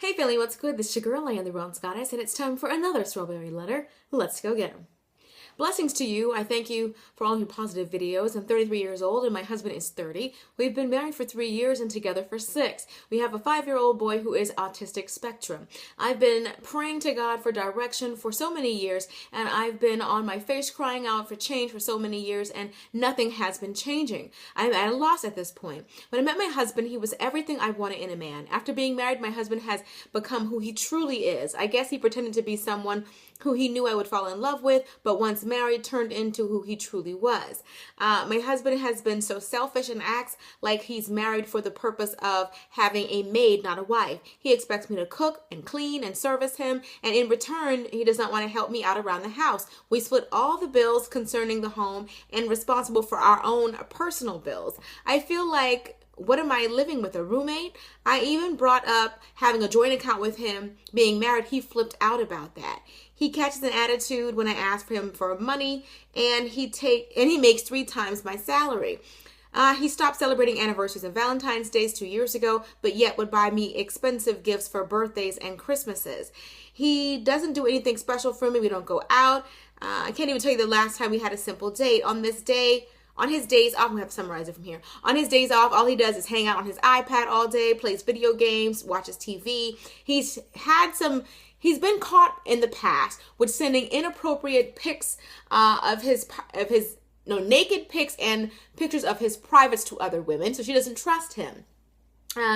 Hey Philly, what's good? This is your girl, the Bronze Goddess, and it's time for another strawberry letter. Let's go get 'em. Blessings to you. I thank you for all your positive videos. I'm 33 years old and my husband is 30. We've been married for 3 years and together for 6. We have a 5-year-old boy who is autistic spectrum. I've been praying to God for direction for so many years, and I've been on my face crying out for change for so many years, and nothing has been changing. I'm at a loss at this point. When I met my husband, he was everything I wanted in a man. After being married, my husband has become who he truly is. I guess he pretended to be someone who he knew I would fall in love with, but once married, turned into who he truly was. My husband has been so selfish and acts like he's married for the purpose of having a maid, not a wife. He expects me to cook and clean and service him, and in return, he does not want to help me out around the house. We split all the bills concerning the home and responsible for our own personal bills. I feel like, what am I living with, a roommate? I even brought up having a joint account with him. Being married, he flipped out about that. He catches an attitude when I ask for him for money, and he makes 3 times my salary. He stopped celebrating anniversaries and Valentine's Days 2 years ago, but yet would buy me expensive gifts for birthdays and Christmases. He doesn't do anything special for me. We don't go out. I can't even tell you the last time we had a simple date. On his days off, I'm going to have to summarize it from here. On his days off, all he does is hang out on his iPad all day, plays video games, watches TV. He's been caught in the past with sending inappropriate pics of his naked pics and pictures of his privates to other women, so she doesn't trust him.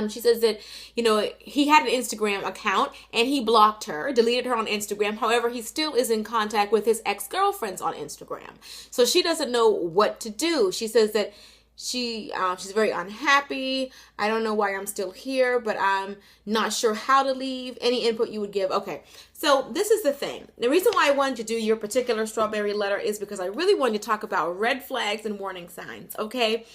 She says that, he had an Instagram account and he blocked her, deleted her on Instagram. However, he still is in contact with his ex-girlfriends on Instagram. So she doesn't know what to do. She says that she's very unhappy. I don't know why I'm still here, but I'm not sure how to leave. Any input you would give? Okay, so this is the thing. The reason why I wanted to do your particular strawberry letter is because I really wanted to talk about red flags and warning signs, okay?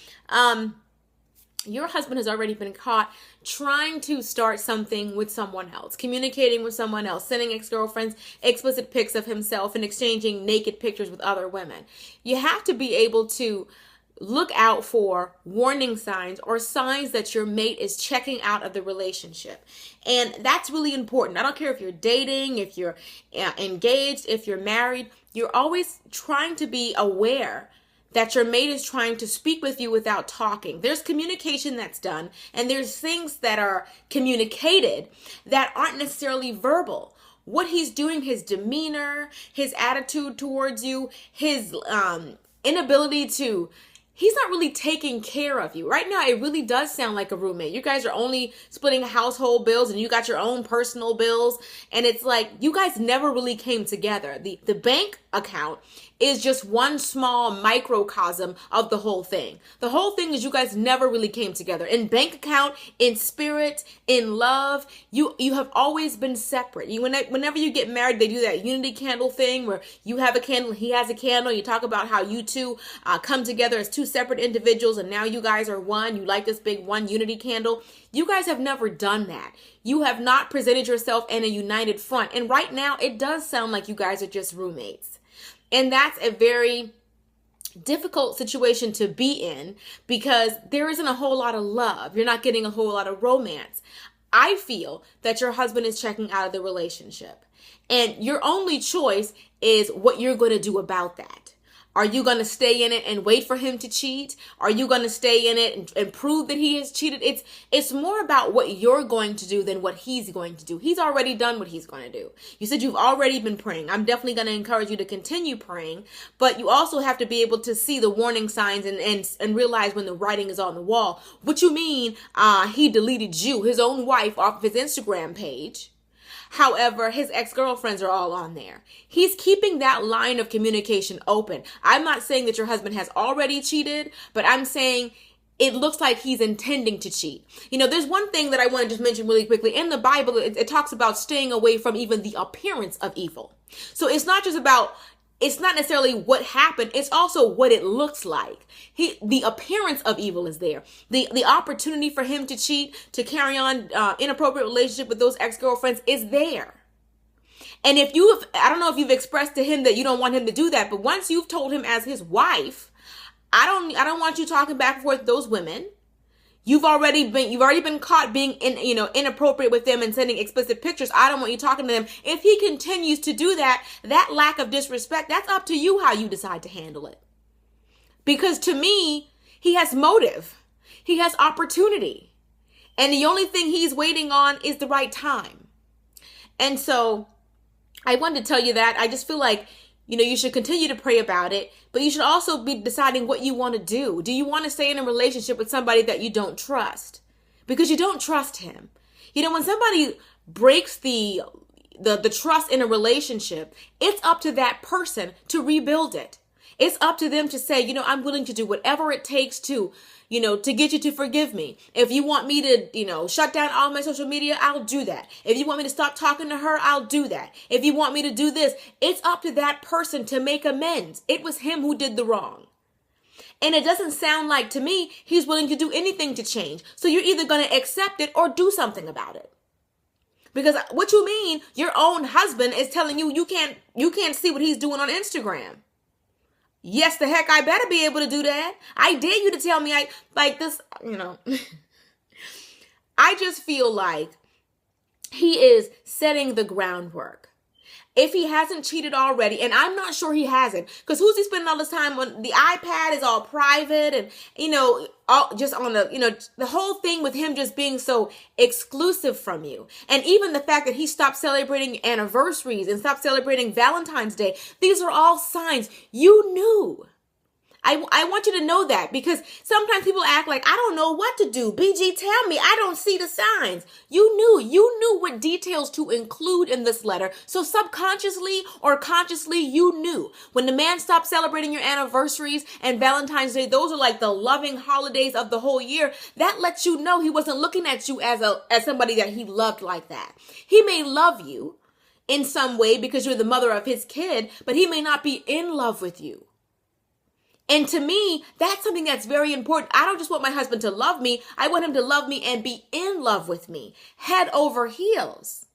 Your husband has already been caught trying to start something with someone else, communicating with someone else, sending ex-girlfriends explicit pics of himself and exchanging naked pictures with other women. You have to be able to look out for warning signs or signs that your mate is checking out of the relationship. And that's really important. I don't care if you're dating, if you're engaged, if you're married, you're always trying to be aware that your mate is trying to speak with you without talking. There's communication that's done, and there's things that are communicated that aren't necessarily verbal. What he's doing, his demeanor, his attitude towards you, his inability to, he's not really taking care of you. Right now, it really does sound like a roommate. You guys are only splitting household bills and you got your own personal bills. And it's like you guys never really came together. The bank account is just one small microcosm of the whole thing. The whole thing is you guys never really came together. In bank account, in spirit, in love, you have always been separate. Whenever you get married, they do that unity candle thing where you have a candle, he has a candle. You talk about how you two come together as 2 separate individuals and now you guys are one. You like this big one unity candle. You guys have never done that. You have not presented yourself in a united front. And right now, it does sound like you guys are just roommates. And that's a very difficult situation to be in because there isn't a whole lot of love. You're not getting a whole lot of romance. I feel that your husband is checking out of the relationship. And your only choice is what you're going to do about that. Are you going to stay in it and wait for him to cheat? Are you going to stay in it and prove that he has cheated? It's more about what you're going to do than what he's going to do. He's already done what he's going to do. You said you've already been praying. I'm definitely going to encourage you to continue praying, but you also have to be able to see the warning signs and realize when the writing is on the wall. What you mean, he deleted you, his own wife, off of his Instagram page. However, his ex-girlfriends are all on there. He's keeping that line of communication open. I'm not saying that your husband has already cheated, but I'm saying it looks like he's intending to cheat. There's one thing that I want to just mention really quickly. In the Bible, it talks about staying away from even the appearance of evil. So it's not necessarily what happened. It's also what it looks like. The appearance of evil is there. The opportunity for him to cheat, to carry on inappropriate relationship with those ex-girlfriends is there. And I don't know if you've expressed to him that you don't want him to do that, but once you've told him as his wife, I don't want you talking back and forth with those women. You've already been caught being inappropriate with them and sending explicit pictures. I don't want you talking to them. If he continues to do that lack of disrespect, that's up to you how you decide to handle it. Because to me, he has motive. He has opportunity. And the only thing he's waiting on is the right time. And so I wanted to tell you that. I just feel like, you should continue to pray about it, but you should also be deciding what you want to do. Do you want to stay in a relationship with somebody that you don't trust? Because you don't trust him. When somebody breaks the trust in a relationship, it's up to that person to rebuild it. It's up to them to say, I'm willing to do whatever it takes to get you to forgive me. If you want me to, shut down all my social media, I'll do that. If you want me to stop talking to her, I'll do that. If you want me to do this, it's up to that person to make amends. It was him who did the wrong. And it doesn't sound like to me he's willing to do anything to change. So you're either going to accept it or do something about it. Because what you mean, your own husband is telling you you can't see what he's doing on Instagram. Yes, the heck, I better be able to do that. I dare you to tell me like this, I just feel like he is setting the groundwork. If he hasn't cheated already, and I'm not sure he hasn't, because who's he spending all this time on? The iPad is all private and, all just on the whole thing with him just being so exclusive from you. And even the fact that he stopped celebrating anniversaries and stopped celebrating Valentine's Day, these are all signs you knew. I want you to know that, because sometimes people act like, I don't know what to do. BG, tell me, I don't see the signs. You knew what details to include in this letter. So subconsciously or consciously, you knew. When the man stopped celebrating your anniversaries and Valentine's Day, those are like the loving holidays of the whole year. That lets you know he wasn't looking at you as somebody that he loved like that. He may love you in some way because you're the mother of his kid, but he may not be in love with you. And to me, that's something that's very important. I don't just want my husband to love me. I want him to love me and be in love with me, head over heels.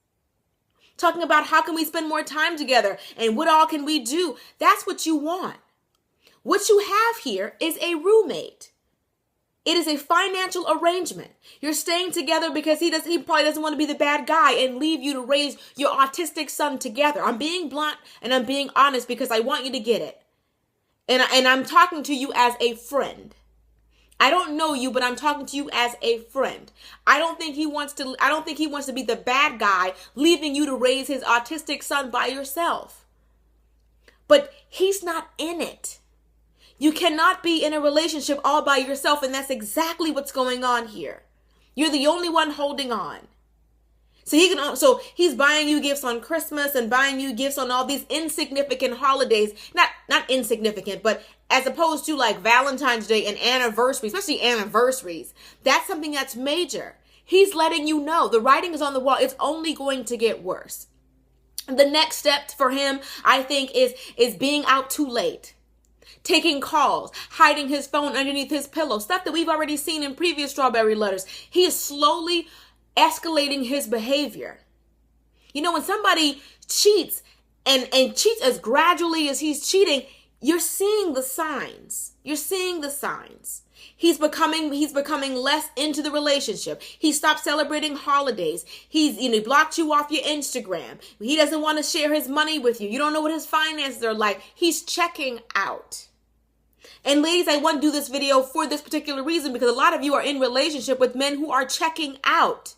Talking about how can we spend more time together and what all can we do? That's what you want. What you have here is a roommate. It is a financial arrangement. You're staying together because he probably doesn't want to be the bad guy and leave you to raise your autistic son together. I'm being blunt and I'm being honest because I want you to get it. And I'm talking to you as a friend. I don't know you, but I'm talking to you as a friend. I don't think he wants to be the bad guy, leaving you to raise his autistic son by yourself. But he's not in it. You cannot be in a relationship all by yourself, and that's exactly what's going on here. You're the only one holding on. So he's buying you gifts on Christmas and buying you gifts on all these insignificant holidays. Not insignificant, but as opposed to like Valentine's Day and anniversaries, especially anniversaries. That's something that's major. He's letting you know the writing is on the wall. It's only going to get worse. The next step for him, I think, is being out too late. Taking calls, hiding his phone underneath his pillow, stuff that we've already seen in previous strawberry letters. He is slowly escalating his behavior. When somebody cheats and cheats as gradually as he's cheating, you're seeing the signs. He's becoming less into the relationship. He stopped celebrating holidays. He blocked you off your Instagram. He doesn't want to share his money with you. You don't know what his finances are like. He's checking out. And ladies, I want to do this video for this particular reason, because a lot of you are in relationship with men who are checking out.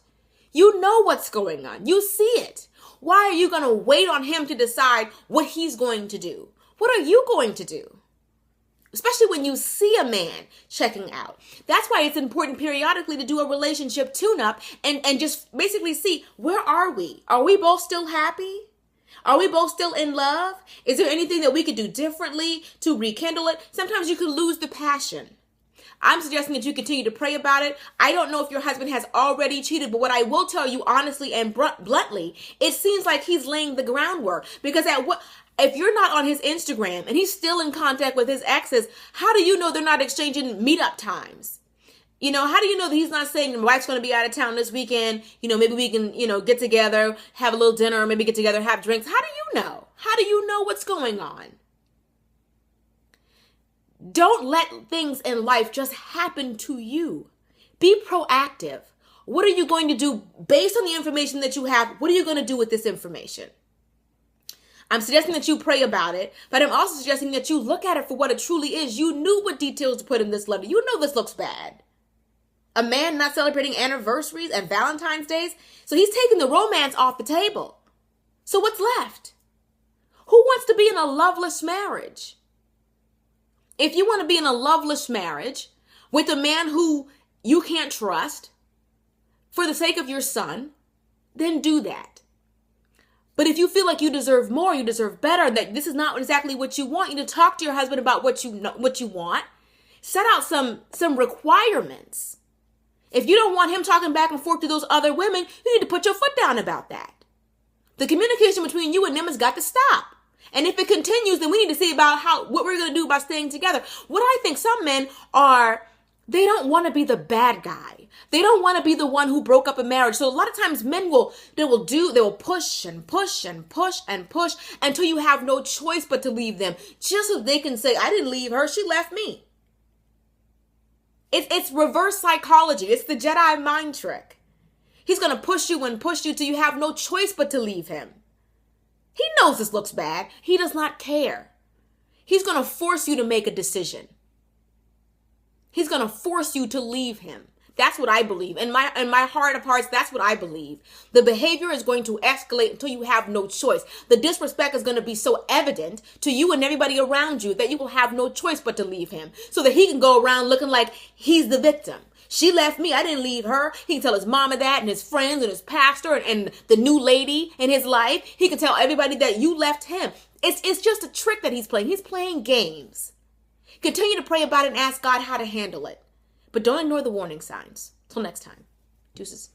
You know what's going on. You see it. Why are you going to wait on him to decide what he's going to do? What are you going to do? Especially when you see a man checking out. That's why it's important periodically to do a relationship tune-up and just basically see, where are we? Are we both still happy? Are we both still in love? Is there anything that we could do differently to rekindle it? Sometimes you could lose the passion. I'm suggesting that you continue to pray about it. I don't know if your husband has already cheated, but what I will tell you honestly and bluntly, it seems like he's laying the groundwork. Because if you're not on his Instagram and he's still in contact with his exes, how do you know they're not exchanging meetup times? How do you know that he's not saying, my wife's going to be out of town this weekend, maybe we can, get together, have a little dinner, or maybe get together, have drinks. How do you know? How do you know what's going on? Don't let things in life just happen to you. Be proactive. What are you going to do based on the information that you have? What are you going to do with this information? I'm suggesting that you pray about it, but I'm also suggesting that you look at it for what it truly is. You knew what details to put in this letter. You know this looks bad. A man not celebrating anniversaries and Valentine's days. So he's taking the romance off the table. So what's left? Who wants to be in a loveless marriage? If you want to be in a loveless marriage with a man who you can't trust for the sake of your son, then do that. But if you feel like you deserve more, you deserve better, that this is not exactly what you want, you need to talk to your husband about what you want. Set out some requirements. If you don't want him talking back and forth to those other women, you need to put your foot down about that. The communication between you and them has got to stop. And if it continues, then we need to see about what we're going to do about staying together. What I think some men are, they don't want to be the bad guy. They don't want to be the one who broke up a marriage. So a lot of times men will push and push and push and push until you have no choice but to leave them. Just so they can say, I didn't leave her, she left me. It's reverse psychology. It's the Jedi mind trick. He's going to push you and push you till you have no choice but to leave him. He knows this looks bad. He does not care. He's going to force you to make a decision. He's going to force you to leave him. That's what I believe. In my heart of hearts, that's what I believe. The behavior is going to escalate until you have no choice. The disrespect is going to be so evident to you and everybody around you that you will have no choice but to leave him so that he can go around looking like he's the victim. She left me. I didn't leave her. He can tell his mama that and his friends and his pastor and the new lady in his life. He can tell everybody that you left him. It's just a trick that he's playing. He's playing games. Continue to pray about it and ask God how to handle it. But don't ignore the warning signs. Till next time. Deuces.